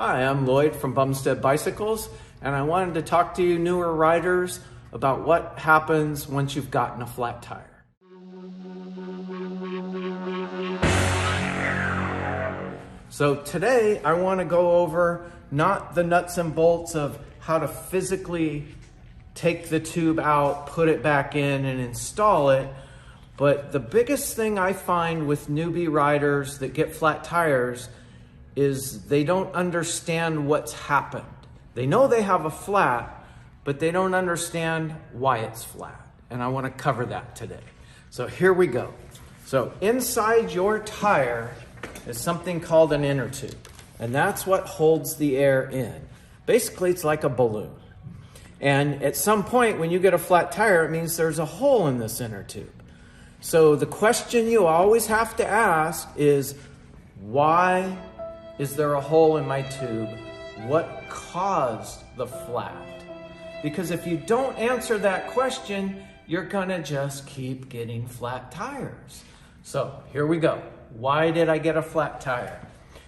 Hi, I'm Lloyd from Bumstead Bicycles, and I wanted to talk to you newer riders about what happens once you've gotten a flat tire. So today I want to go over not the nuts and bolts of how to physically take the tube out, put it back in, and install it, but the biggest thing I find with newbie riders that get flat tires is they don't understand what's happened. They know they have a flat, but they don't understand why it's flat. And I want to cover that today. So here we go. So inside your tire is something called an inner tube. And that's what holds the air in. Basically, it's like a balloon. And at some point when you get a flat tire, it means there's a hole in this inner tube. So the question you always have to ask is, why is there a hole in my tube? What caused the flat? Because if you don't answer that question, you're gonna just keep getting flat tires. So here we go. Why did I get a flat tire?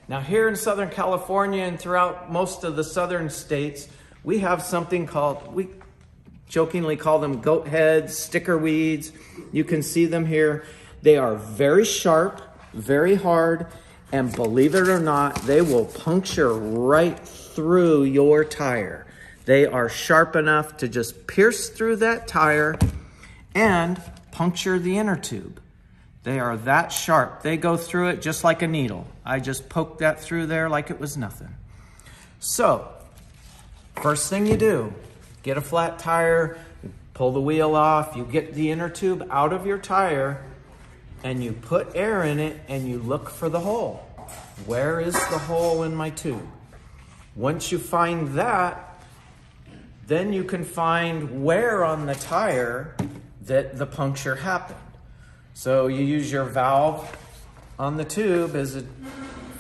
Now here in Southern California and throughout most of the southern states, we have something called, we jokingly call them goatheads, sticker weeds. You can see them here. They are very sharp, very hard, and believe it or not, they will puncture right through your tire. They are sharp enough to just pierce through that tire and puncture the inner tube. They are that sharp. They go through it just like a needle. I just poked that through there like it was nothing. So, first thing you do, get a flat tire, pull the wheel off, you get the inner tube out of your tire, and you put air in it and you look for the hole. Where is the hole in my tube? Once you find that, then you can find where on the tire that the puncture happened. So you use your valve on the tube as a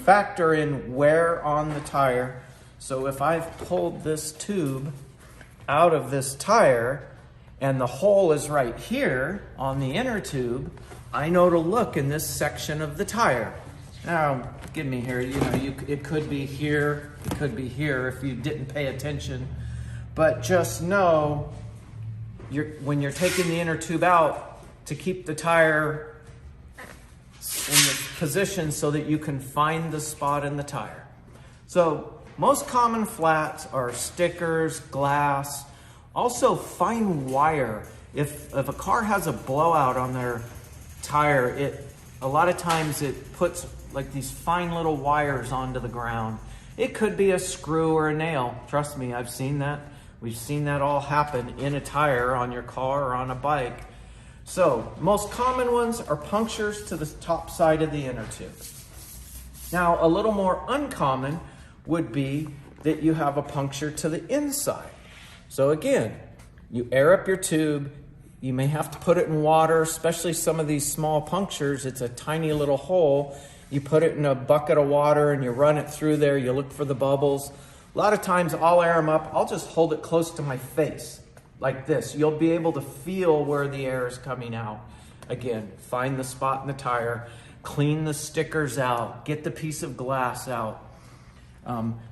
factor in where on the tire. So if I've pulled this tube out of this tire and the hole is right here on the inner tube, I know to look in this section of the tire. Now, give me here, it could be here, it could be here if you didn't pay attention. But just know, when you're taking the inner tube out, to keep the tire in the position so that you can find the spot in the tire. So, most common flats are stickers, glass, also fine wire. If a car has a blowout on their tire, a lot of times it puts like these fine little wires onto the ground. It could be a screw or a nail. Trust me, I've seen that. We've seen that all happen in a tire on your car or on a bike. So, most common ones are punctures to the top side of the inner tube. Now, a little more uncommon would be that you have a puncture to the inside. So again, you air up your tube. You may have to put it in water, especially some of these small punctures. It's a tiny little hole. You put it in a bucket of water and you run it through there. You look for the bubbles. A lot of times I'll air them up. I'll just hold it close to my face like this. You'll be able to feel where the air is coming out. Again, find the spot in the tire, clean the stickers out, get the piece of glass out.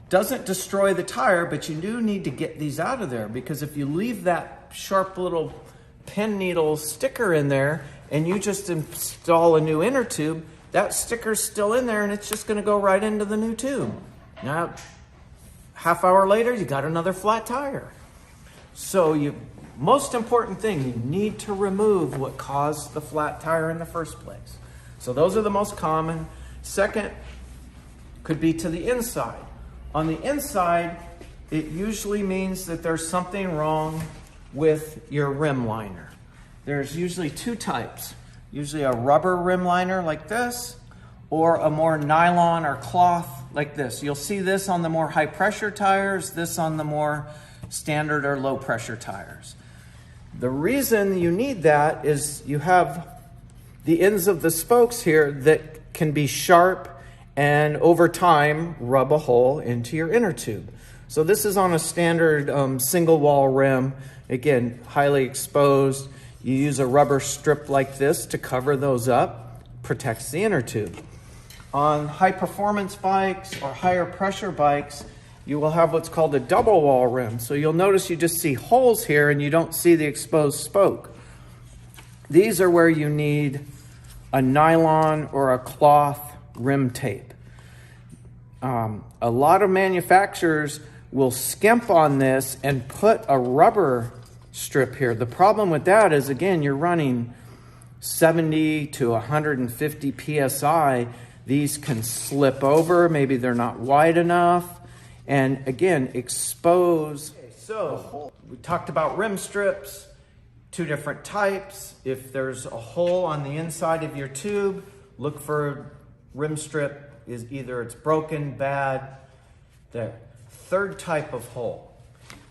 Doesn't destroy the tire, but you do need to get these out of there, because if you leave that sharp little pen needle sticker in there and you just install a new inner tube, that sticker's still in there and it's just gonna go right into the new tube. Now, half hour later, you got another flat tire. So most important thing, you need to remove what caused the flat tire in the first place. So those are the most common. Second could be to the inside. On the inside, it usually means that there's something wrong with your rim liner. There's usually two types. Usually a rubber rim liner like this, or a more nylon or cloth like this. You'll see this on the more high pressure tires, this on the more standard or low pressure tires. The reason you need that is you have the ends of the spokes here that can be sharp and over time rub a hole into your inner tube. So this is on a standard single wall rim, again, highly exposed. You use a rubber strip like this to cover those up, protects the inner tube. On high performance bikes or higher pressure bikes, you will have what's called a double wall rim. So you'll notice you just see holes here and you don't see the exposed spoke. These are where you need a nylon or a cloth rim tape. A lot of manufacturers will skimp on this and put a rubber strip here. The problem with that is, again, you're running 70 to 150 PSI. These can slip over, maybe they're not wide enough, and again, expose. So we talked about rim strips, two different types. If there's a hole on the inside of your tube, look for rim strip is either it's broken, bad. The third type of hole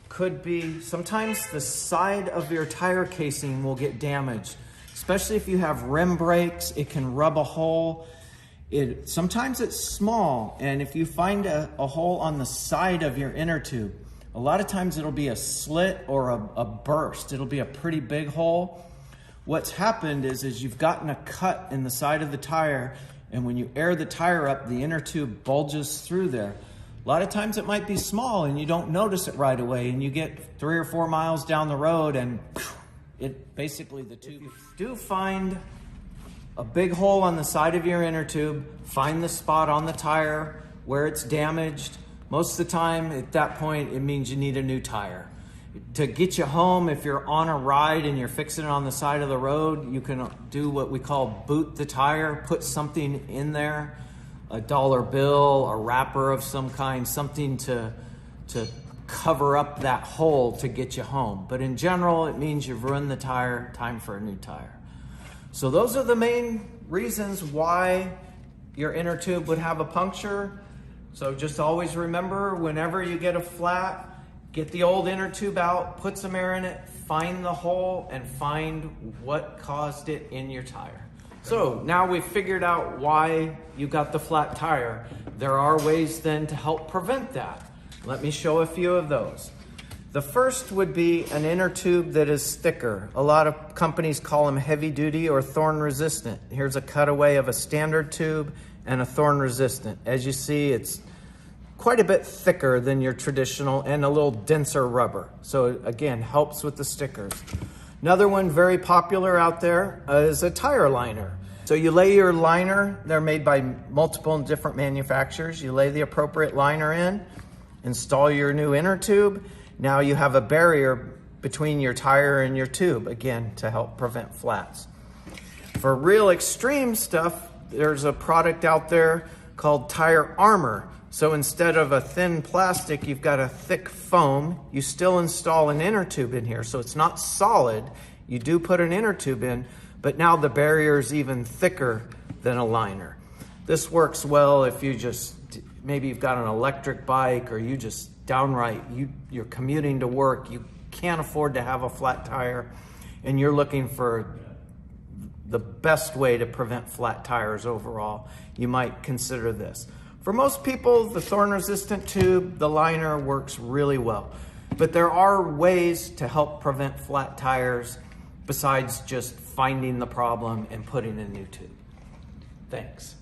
could be sometimes the side of your tire casing will get damaged, especially if you have rim brakes. It can rub a hole. Sometimes it's small, and if you find a hole on the side of your inner tube, a lot of times it'll be a slit or a burst. It'll be a pretty big hole. What's happened is you've gotten a cut in the side of the tire, and when you air the tire up, the inner tube bulges through there. A lot of times it might be small and you don't notice it right away, and you get 3 or 4 miles down the road and it basically the tube. If you do find a big hole on the side of your inner tube, find the spot on the tire where it's damaged. Most of the time at that point, it means you need a new tire. To get you home, if you're on a ride and you're fixing it on the side of the road, you can do what we call boot the tire, put something in there, a dollar bill, a wrapper of some kind, something to cover up that hole to get you home. But in general, it means you've ruined the tire, time for a new tire. So those are the main reasons why your inner tube would have a puncture. So just always remember, whenever you get a flat, get the old inner tube out, put some air in it, find the hole, and find what caused it in your tire. So now we've figured out why you got the flat tire. There are ways then to help prevent that. Let me show a few of those. The first would be an inner tube that is thicker. A lot of companies call them heavy duty or thorn resistant. Here's a cutaway of a standard tube and a thorn resistant. As you see, it's quite a bit thicker than your traditional and a little denser rubber. So again, helps with the stickers. Another one very popular out there is a tire liner. So you lay your liner, they're made by multiple different manufacturers. You lay the appropriate liner in, install your new inner tube. Now you have a barrier between your tire and your tube, again, to help prevent flats. For real extreme stuff, there's a product out there called tire armor. So instead of a thin plastic, you've got a thick foam. You still install an inner tube in here, so it's not solid. You do put an inner tube in, but now the barrier is even thicker than a liner. This works well if you just, maybe you've got an electric bike, or you just downright, you're commuting to work, you can't afford to have a flat tire, and you're looking for the best way to prevent flat tires overall, you might consider this. For most people, the thorn resistant tube, the liner works really well. But there are ways to help prevent flat tires besides just finding the problem and putting a new tube. Thanks.